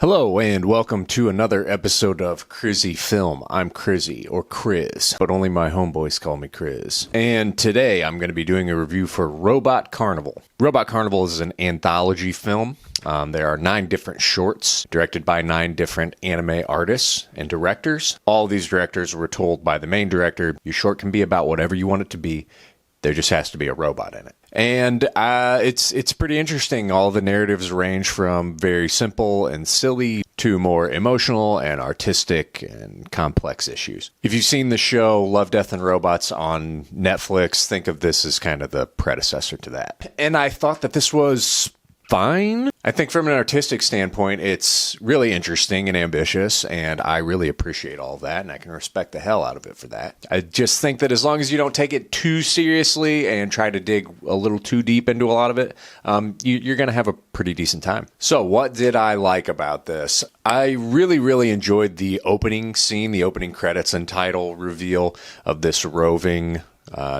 Hello and welcome to another episode of Crizzy Film. I'm Crizzy, or Criz, but only my homeboys call me Criz. And today I'm going to be doing a review for Robot Carnival. Robot Carnival is an anthology film. There are 9 different shorts directed by 9 different anime artists and directors. All these directors were told by the main director, your short can be about whatever you want it to be. There just has to be a robot in it. And it's pretty interesting. All the narratives range from very simple and silly to more emotional and artistic and complex issues. If you've seen the show Love, Death, and Robots on Netflix, think of this as kind of the predecessor to that. And I thought that this was fine. I think from an artistic standpoint, it's really interesting and ambitious, and I really appreciate all of that, and I can respect the hell out of it for that. I just think that as long as you don't take it too seriously and try to dig a little too deep into a lot of it, you're going to have a pretty decent time. So what did I like about this? I really enjoyed the opening scene, the opening credits and title reveal of this roving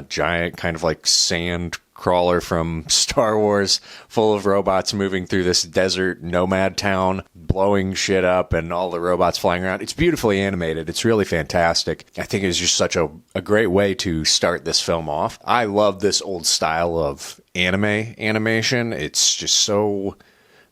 giant kind of like sand crawler from Star Wars, full of robots moving through this desert nomad town, blowing shit up and all the robots flying around. It's beautifully animated. It's really fantastic. I think it's just such a great way to start this film off. I love this old style of animation. It's just so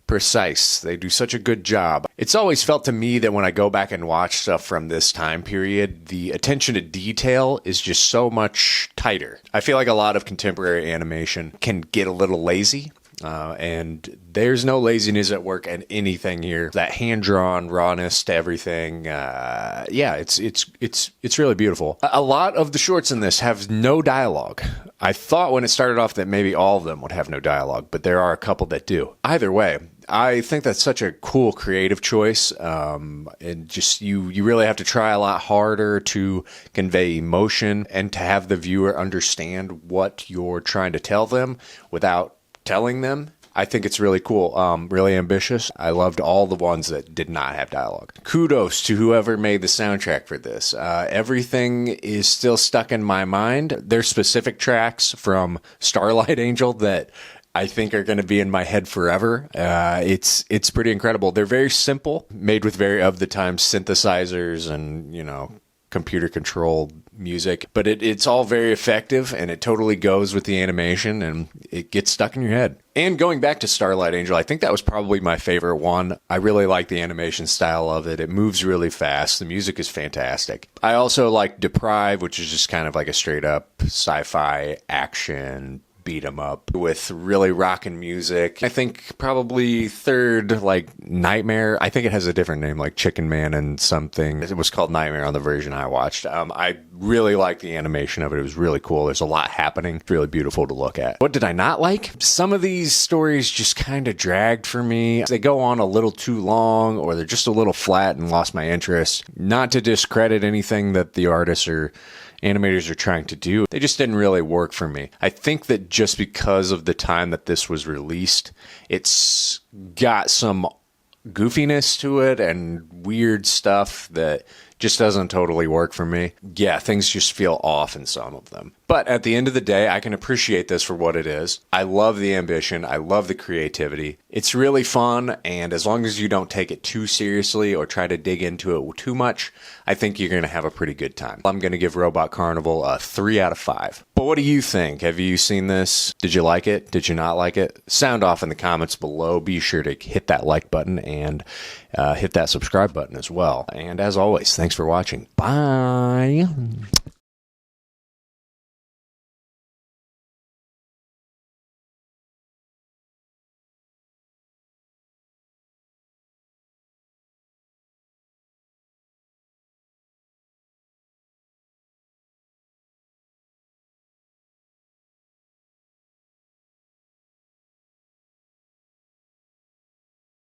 precise. They do such a good job. It's always felt to me that when I go back and watch stuff from this time period, the attention to detail is just so much tighter. I feel like a lot of contemporary animation can get a little lazy. And there's no laziness at work in anything here. That hand-drawn rawness to everything. It's really beautiful. A lot of the shorts in this have no dialogue. I thought when it started off that maybe all of them would have no dialogue, but there are a couple that do. Either way, I think that's such a cool creative choice. And just you really have to try a lot harder to convey emotion and to have the viewer understand what you're trying to tell them without telling them. I think it's really cool, really ambitious. I loved all the ones that did not have dialogue. Kudos to whoever made the soundtrack for this. Everything is still stuck in my mind. There's specific tracks from Starlight Angel that I think are going to be in my head forever. It's pretty incredible. They're very simple, made with very of the time synthesizers and, computer controlled music, but it's all very effective and it totally goes with the animation and it gets stuck in your head. And going back to Starlight Angel, I think that was probably my favorite one. I really like the animation style of it. It moves really fast. The music is fantastic. I also like Deprive, which is just kind of like a straight up sci-fi action beat 'em up with really rockin' music. I think probably third, Nightmare. I think it has a different name, like Chicken Man and something. It was called Nightmare on the version I watched. I really liked the animation of it. It was really cool. There's a lot happening. It's really beautiful to look at. What did I not like? Some of these stories just kind of dragged for me. They go on a little too long, or they're just a little flat and lost my interest. Not to discredit anything that the artists or animators are trying to do. They just didn't really work for me. I think that just because of the time that this was released, it's got some goofiness to it and weird stuff that just doesn't totally work for me. Yeah, things just feel off in some of them. But at the end of the day, I can appreciate this for what it is. I love the ambition. I love the creativity. It's really fun, and as long as you don't take it too seriously or try to dig into it too much, I think you're going to have a pretty good time. I'm going to give Robot Carnival a 3 out of 5. But what do you think? Have you seen this? Did you like it? Did you not like it? Sound off in the comments below. Be sure to hit that like button and hit that subscribe button as well. And as always, thanks for watching. Bye.